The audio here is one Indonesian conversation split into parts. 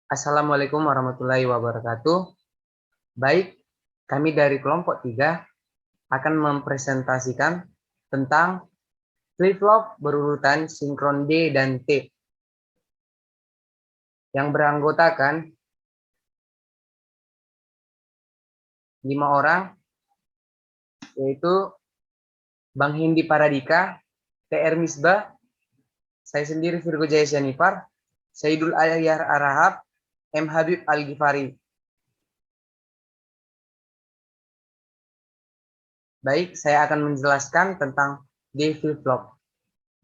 Assalamualaikum warahmatullahi wabarakatuh. Baik, kami dari kelompok 3 akan mempresentasikan tentang flip-flop berurutan sinkron D dan T yang beranggotakan 5 orang, yaitu Bang Hindi Paradika, TR Misbah, saya sendiri Virgo Jaya Syanipar, Saidul Ayyar Arahab, M. Habib Al-Ghifari. Baik, saya akan menjelaskan tentang D flip-flop.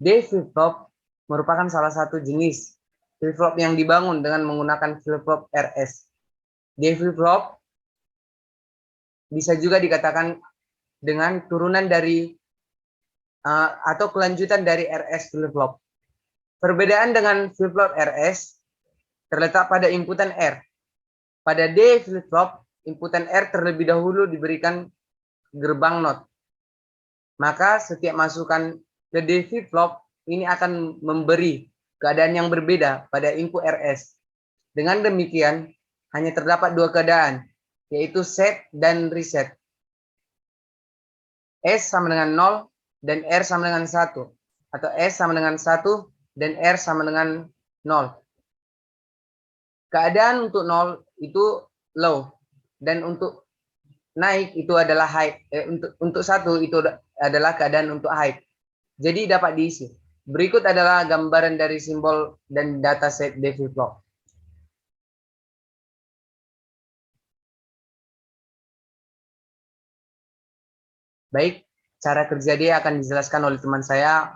D flip-flop merupakan salah satu jenis flip-flop yang dibangun dengan menggunakan flip-flop RS. D flip-flop bisa juga dikatakan dengan turunan dari atau kelanjutan dari RS flip-flop. Perbedaan dengan flip-flop RS terletak pada inputan R. Pada D flip-flop, inputan R terlebih dahulu diberikan gerbang NOT. Maka setiap masukan ke D flip-flop ini akan memberi keadaan yang berbeda pada input RS. Dengan demikian, hanya terdapat dua keadaan, yaitu set dan reset. S sama dengan 0 dan R sama dengan 1. Atau S sama dengan 1 dan R sama dengan 0. Keadaan untuk 0 itu low. Dan untuk naik itu adalah high. Untuk 1 itu adalah keadaan untuk high. Jadi dapat diisi. Berikut adalah gambaran dari simbol dan dataset D flip-flop. Baik, cara kerja dia akan dijelaskan oleh teman saya,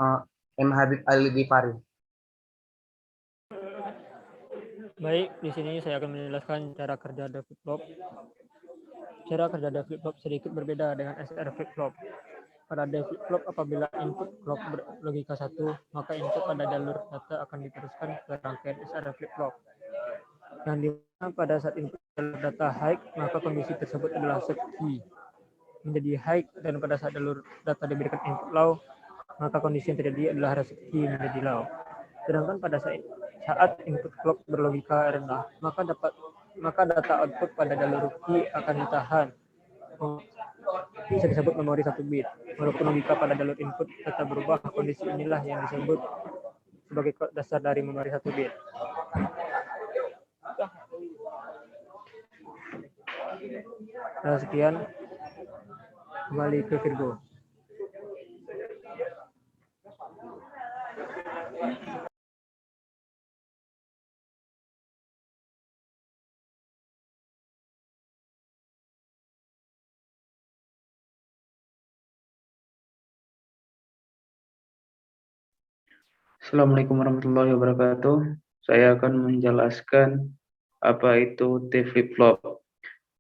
M. Habib Al-Ghifari. Baik, di sini saya akan menjelaskan cara kerja D flip-flop. Cara kerja D flip-flop sedikit berbeda dengan SR flip-flop. Pada D flip-flop, apabila input clock berlogika 1, maka input pada jalur data akan diteruskan ke rangkaian SR flip-flop. Yang dimana pada saat input jalur data high, maka kondisi tersebut adalah set key menjadi high, dan pada saat jalur data diberikan input low, maka kondisi yang terjadi adalah reset key menjadi low. Sedangkan pada saat input clock berlogika rendah, maka data output pada jalur key akan ditahan, bisa disebut memori 1 bit. Walaupun logika pada jalur input tetap berubah, kondisi inilah yang disebut sebagai dasar dari memori 1 bit. Nah, sekian, kembali ke Virgo. Assalamualaikum warahmatullahi wabarakatuh. Saya akan menjelaskan apa itu T flip-flop.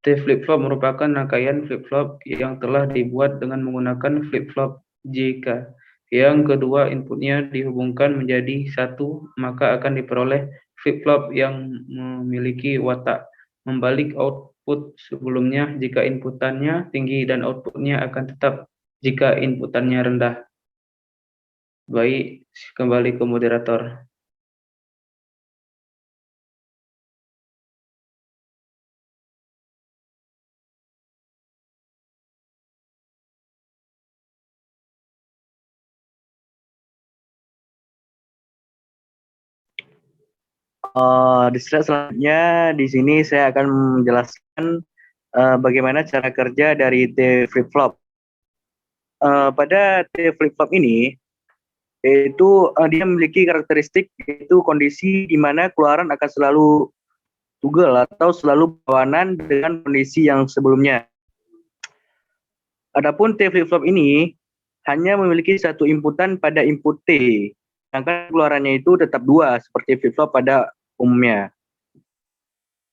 T flip-flop merupakan rangkaian flip-flop yang telah dibuat dengan menggunakan flip-flop JK. Yang kedua inputnya dihubungkan menjadi satu, maka akan diperoleh flip-flop yang memiliki watak membalik output sebelumnya jika inputannya tinggi dan outputnya akan tetap jika inputannya rendah. Baik, kembali ke moderator. Di slide selanjutnya di sini saya akan menjelaskan bagaimana cara kerja dari T flip-flop. Pada T flip-flop ini, yaitu dia memiliki karakteristik yaitu kondisi di mana keluaran akan selalu toggle atau selalu berlawanan dengan kondisi yang sebelumnya. Adapun T flip-flop ini hanya memiliki satu inputan pada input T, sedangkan keluarannya itu tetap dua seperti flip-flop pada umumnya.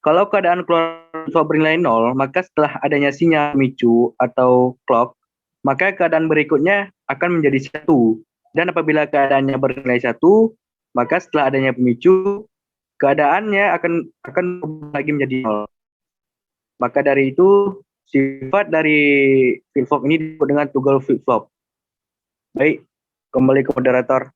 Kalau keadaan keluaran flip-flop bernilai 0, maka setelah adanya sinyal pemicu atau clock, maka keadaan berikutnya akan menjadi 1. Dan apabila keadaannya bernilai 1, maka setelah adanya pemicu, keadaannya akan lagi menjadi 0. Maka dari itu, sifat dari flip-flop ini disebut dengan toggle flip-flop. Baik, kembali ke moderator.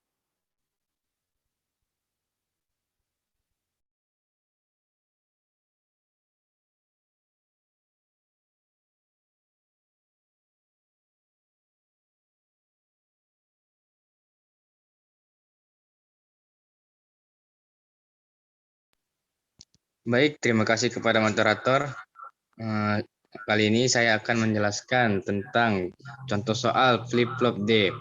Baik, terima kasih kepada moderator. Eh, Kali ini saya akan menjelaskan tentang contoh soal flip-flop D.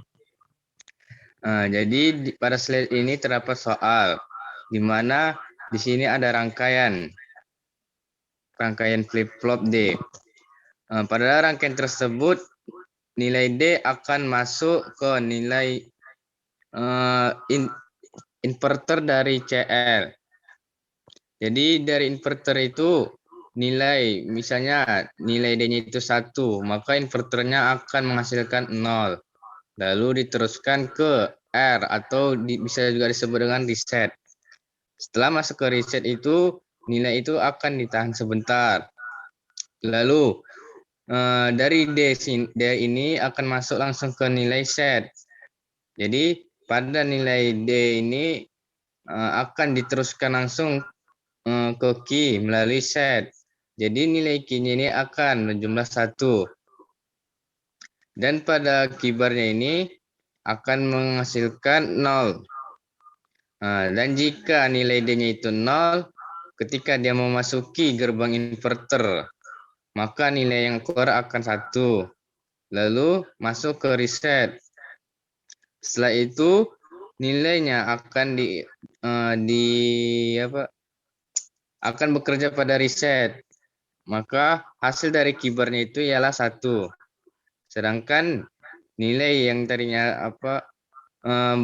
Jadi pada slide ini terdapat soal di mana di sini ada rangkaian flip-flop D. Pada rangkaian tersebut nilai D akan masuk ke nilai inverter dari CL. Jadi dari inverter itu misalnya nilai D-nya itu 1, maka inverternya akan menghasilkan 0. Lalu diteruskan ke R atau bisa juga disebut dengan reset. Setelah masuk ke reset itu, nilai itu akan ditahan sebentar. Lalu dari D ini akan masuk langsung ke nilai set. Jadi pada nilai D ini akan diteruskan langsung ke key melalui set. Jadi nilai key-nya ini akan berjumlah 1. Dan pada keybarnya ini akan menghasilkan 0. Dan jika nilai D-nya itu 0, ketika dia memasuki gerbang inverter, maka nilai yang keluar akan 1. Lalu masuk ke reset. Setelah itu nilainya akan akan bekerja pada reset. Maka hasil dari keybarnya itu ialah 1. Sedangkan nilai yang tadinya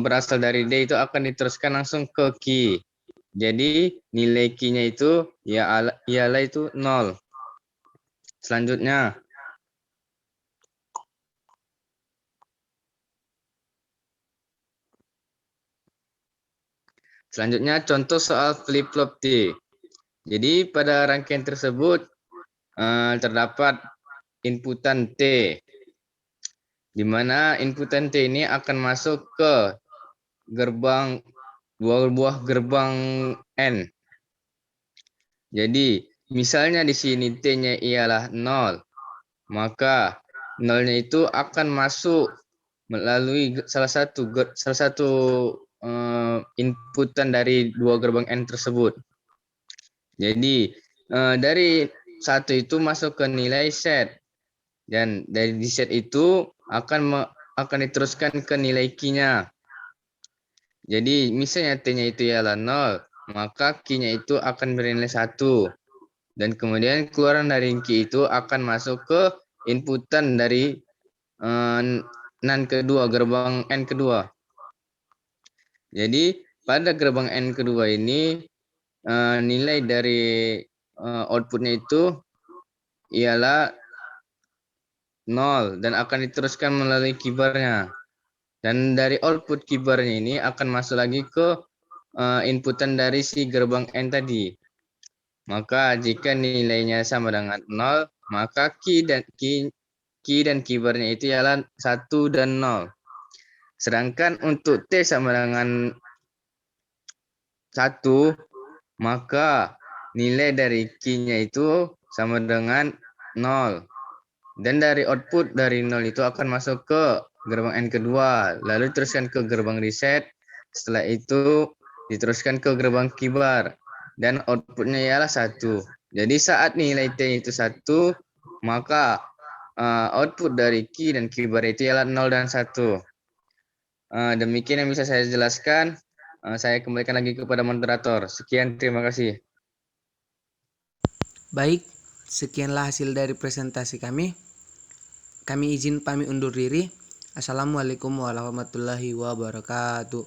berasal dari D itu akan diteruskan langsung ke key. Jadi nilai key-nya itu ialah itu 0. Selanjutnya contoh soal flip-flop D. Jadi pada rangkaian tersebut terdapat inputan T, di mana inputan T ini akan masuk ke dua buah gerbang N. Jadi misalnya di sini T-nya ialah 0, maka 0-nya itu akan masuk melalui salah satu inputan dari dua gerbang N tersebut. Jadi dari 1 itu masuk ke nilai set, dan dari set itu akan diteruskan ke nilai key-nya. Jadi misalnya T-nya itu ialah 0, maka key-nya itu akan bernilai 1. Dan kemudian keluaran dari key itu akan masuk ke inputan dari gerbang N kedua. Jadi pada gerbang N kedua ini nilai dari outputnya itu ialah 0 dan akan diteruskan melalui keybarnya. Dan dari output keybarnya ini akan masuk lagi ke inputan dari si gerbang N tadi. Maka jika nilainya sama dengan 0, maka key dan keybarnya itu ialah 1 dan 0. Sedangkan untuk T sama dengan 1, maka nilai dari key-nya itu sama dengan 0. Dan dari output dari 0 itu akan masuk ke gerbang N kedua, lalu diteruskan ke gerbang reset. Setelah itu diteruskan ke gerbang keybar dan outputnya ialah 1. Jadi saat nilai T itu 1, maka output dari key dan keybar itu ialah 0 dan 1. Demikian yang bisa saya jelaskan. Saya kembalikan lagi kepada moderator. Sekian, terima kasih. Baik, sekianlah hasil dari presentasi kami. Kami izin pamit undur diri. Assalamualaikum warahmatullahi wabarakatuh.